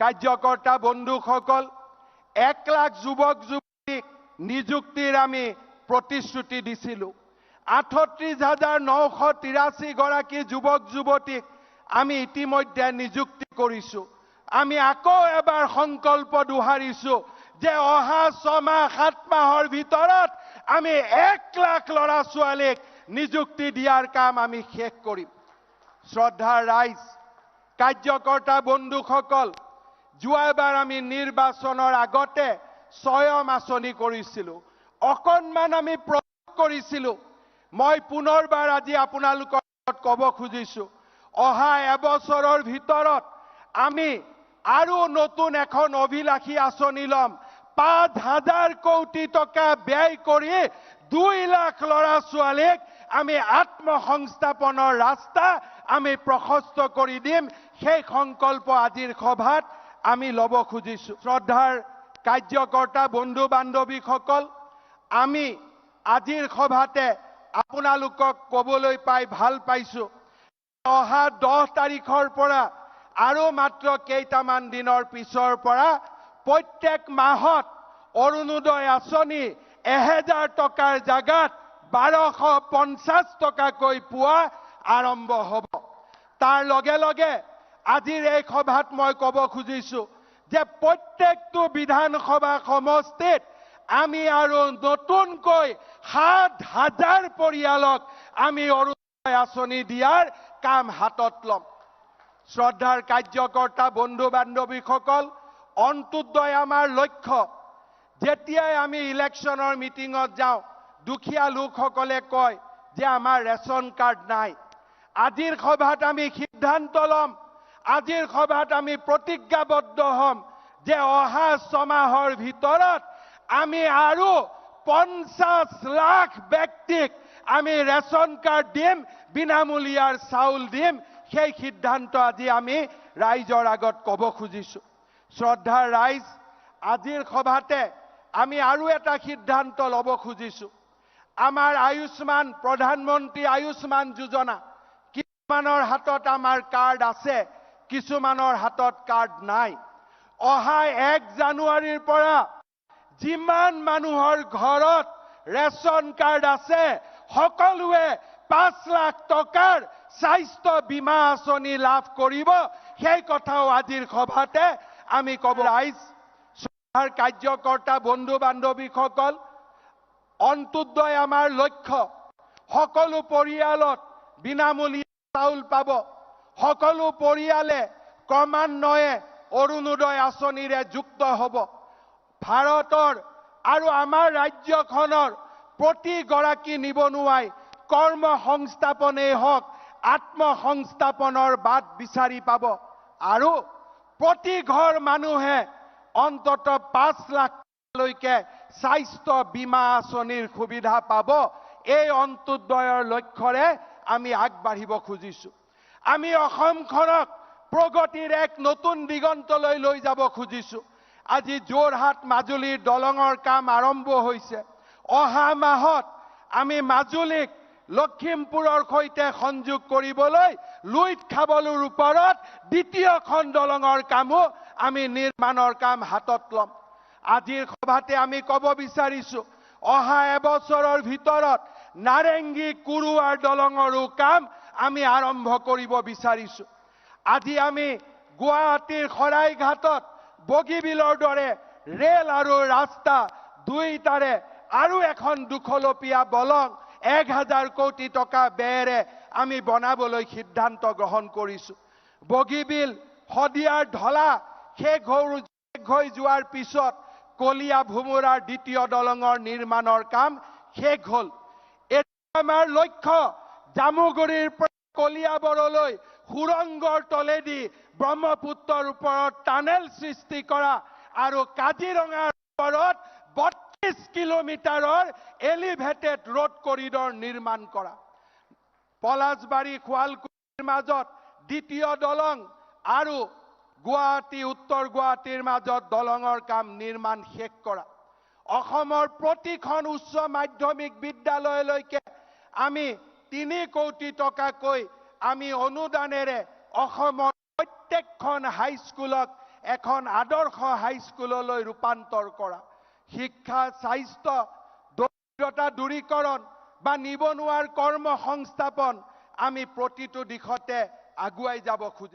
কাৰ্যকৰ্তা বন্ধুসকল 1 লাখ যুৱক যুৱতীক নিযুক্তিৰ আমি প্ৰতিশ্ৰুতি দিছিলোঁ 38,983 গৰাকী যুৱক যুৱতীক আমি ইতিমধ্যে নিযুক্তি কৰিছোঁ আমি আকৌ এবাৰ সংকল্প দোহাৰিছোঁ যে অহা 6 মাহ 7 মাহৰ ভিতৰত আমি 1 লাখ ল'ৰা ছোৱালীক নিযুক্তি দিয়াৰ কাম আমি শেষ কৰিম শ্ৰদ্ধাৰ ৰাইজ কাৰ্যকৰ্তা বন্ধুসকল যোৱাবাৰ আমি নিৰ্বাচনৰ আগতে স্বয়ং আঁচনি কৰিছিলোঁ অকণমান আমি প্ৰয়োগ কৰিছিলোঁ মই পুনৰবাৰ আজি আপোনালোকৰ ক'ব খুজিছোঁ অহা এবছৰৰ ভিতৰত আমি আৰু নতুন এখন অভিলাষী আঁচনি ল'ম 5,000 কোটি টকা ব্যয় কৰি 2 লাখ ল'ৰা ছোৱালীক আমি আত্মসংস্থাপনৰ ৰাস্তা আমি প্ৰশস্ত কৰি দিম সেই সংকল্প আজিৰ সভাত আমি ল'ব খুজিছোঁ শ্ৰদ্ধাৰ কাৰ্যকৰ্তা বন্ধু বান্ধৱীসকল আমি আজিৰ সভাতে আপোনালোকক ক'বলৈ পাই ভাল পাইছোঁ অহা 10 তাৰিখৰ পৰা আৰু মাত্ৰ কেইটামান দিনৰ পিছৰ পৰা প্ৰত্যেক মাহত অৰুণোদয় আঁচনি 1000 টকাৰ জাগাত 1250 টকাকৈ পোৱা আৰম্ভ হ'ব তাৰ লগে লগে আজিৰ এই সভাত মই ক'ব খুজিছোঁ যে প্ৰত্যেকটো বিধানসভা সমষ্টিত আমি আৰু নতুনকৈ 7,000 পৰিয়ালক আমি অৰুণোদয় আঁচনি দিয়াৰ কাম হাতত ল'ম শ্ৰদ্ধাৰ কাৰ্যকৰ্তা বন্ধু বান্ধৱীসকল অন্তোদয় আমাৰ লক্ষ্য যেতিয়াই আমি ইলেকশ্যনৰ মিটিঙত যাওঁ দুখীয়া লোকসকলে কয় যে আমাৰ ৰেচন কাৰ্ড নাই আজিৰ সভাত আমি সিদ্ধান্ত ল'ম আজিৰ সভাত আমি প্ৰতিজ্ঞাবদ্ধ হ'ম যে অহা 6 মাহৰ ভিতৰত আমি আৰু 50 লাখ ব্যক্তিক আমি ৰেচন কাৰ্ড দিম বিনামূলীয়াৰ চাউল দিম সেই সিদ্ধান্ত আজি আমি ৰাইজৰ আগত ক'ব খুজিছোঁ শ্ৰদ্ধাৰ ৰাইজ আজিৰ সভাতে আমি আৰু এটা সিদ্ধান্ত ল'ব খুজিছোঁ আমাৰ আয়ুষ্মান প্ৰধানমন্ত্ৰী আয়ুষ্মান যোজনা কিছুমানৰ হাতত আমাৰ কাৰ্ড আছে কিছুমানৰ হাতত কাৰ্ড নাই অহা 1 জানুৱাৰীৰ পৰা যিমান মানুহৰ ঘৰত ৰেচন কাৰ্ড আছে সকলোৱে 5 লাখ টকাৰ স্বাস্থ্য বীমা আঁচনি লাভ কৰিব সেই কথাও আজিৰ সভাতে আমি ক'ব ৰাইজ চৰকাৰ কাৰ্যকৰ্তা বন্ধু বান্ধৱীসকল অন্তোদয় আমাৰ লক্ষ্য সকলো পৰিয়ালত বিনামূলীয়া চাউল পাব সকলো পৰিয়ালে ক্ৰমান্বয়ে অৰুণোদয় আঁচনিৰে যুক্ত হ'ব ভাৰতৰ আৰু আমাৰ ৰাজ্যখনৰ প্ৰতিগৰাকী নিবনুৱাই কৰ্ম সংস্থাপনেই হওক আত্মসংস্থাপনৰ বাট বিচাৰি পাব আৰু প্ৰতি ঘৰ মানুহে অন্তত 5 লাখলৈকে স্বাস্থ্য বীমা আঁচনিৰ সুবিধা পাব এই অন্তোদয়ৰ লক্ষ্যৰে আমি আগবাঢ়িব খুজিছোঁ আমি অসমখনক প্ৰগতিৰ এক নতুন দিগন্তলৈ লৈ যাব খুজিছোঁ আজি যোৰহাট মাজুলীৰ দলঙৰ কাম আৰম্ভ হৈছে অহা মাহত আমি মাজুলীক লখিমপুৰৰ সৈতে সংযোগ কৰিবলৈ লুইত খাবলৰ ওপৰত দ্বিতীয়খন দলঙৰ কামো আমি নিৰ্মাণৰ কাম হাতত ল'ম আজিৰ সভাতে আমি ক'ব বিচাৰিছোঁ অহা এবছৰৰ ভিতৰত নাৰেংগী কুৰুৱাৰ দলঙৰো কাম আমি আৰম্ভ কৰিব বিচাৰিছোঁ আজি আমি গুৱাহাটীৰ শৰাইঘাটত বগীবিলৰ দৰে ৰেল আৰু ৰাস্তা দুইটাৰে আৰু এখন দুখলপীয়া দলং 1000 কোটি টকা ব্যয়েৰে আমি বনাবলৈ সিদ্ধান্ত গ্ৰহণ কৰিছোঁ বগীবিল শদিয়াৰ ঢলা শেষ হৈ যোৱাৰ পিছত কলিয়া ভুমুৰাৰ দ্বিতীয় দলঙৰ নিৰ্মাণৰ কাম শেষ হ'ল এতিয়া আমাৰ লক্ষ্য জামুগুৰিৰ পৰা কলিয়াবৰলৈ সুৰংগৰ তলেদি ব্ৰহ্মপুত্ৰৰ ওপৰত টানেল সৃষ্টি কৰা আৰু কাজিৰঙাৰ ওপৰত 32 কিলোমিটাৰৰ এলিভেটেড ৰোড কৰিডৰ নিৰ্মাণ কৰা পলাশবাৰী শুৱালকুছিৰ মাজত দ্বিতীয় দলং আৰু গুৱাহাটী উত্তৰ গুৱাহাটীৰ মাজত দলঙৰ কাম নিৰ্মাণ শেষ কৰা অসমৰ প্ৰতিখন উচ্চ মাধ্যমিক বিদ্যালয়লৈকে আমি 3 কোটি টকাকৈ আমি অনুদানেৰে অসমৰ প্ৰত্যেকখন হাইস্কুলক এখন আদৰ্শ হাইস্কুললৈ ৰূপান্তৰ কৰা শিক্ষা স্বাস্থ্য দৰিদ্ৰতা দূৰীকৰণ বা নিবনুৱাৰ কৰ্ম সংস্থাপন আমি প্ৰতিটো দিশতে আগুৱাই যাব খুজিছো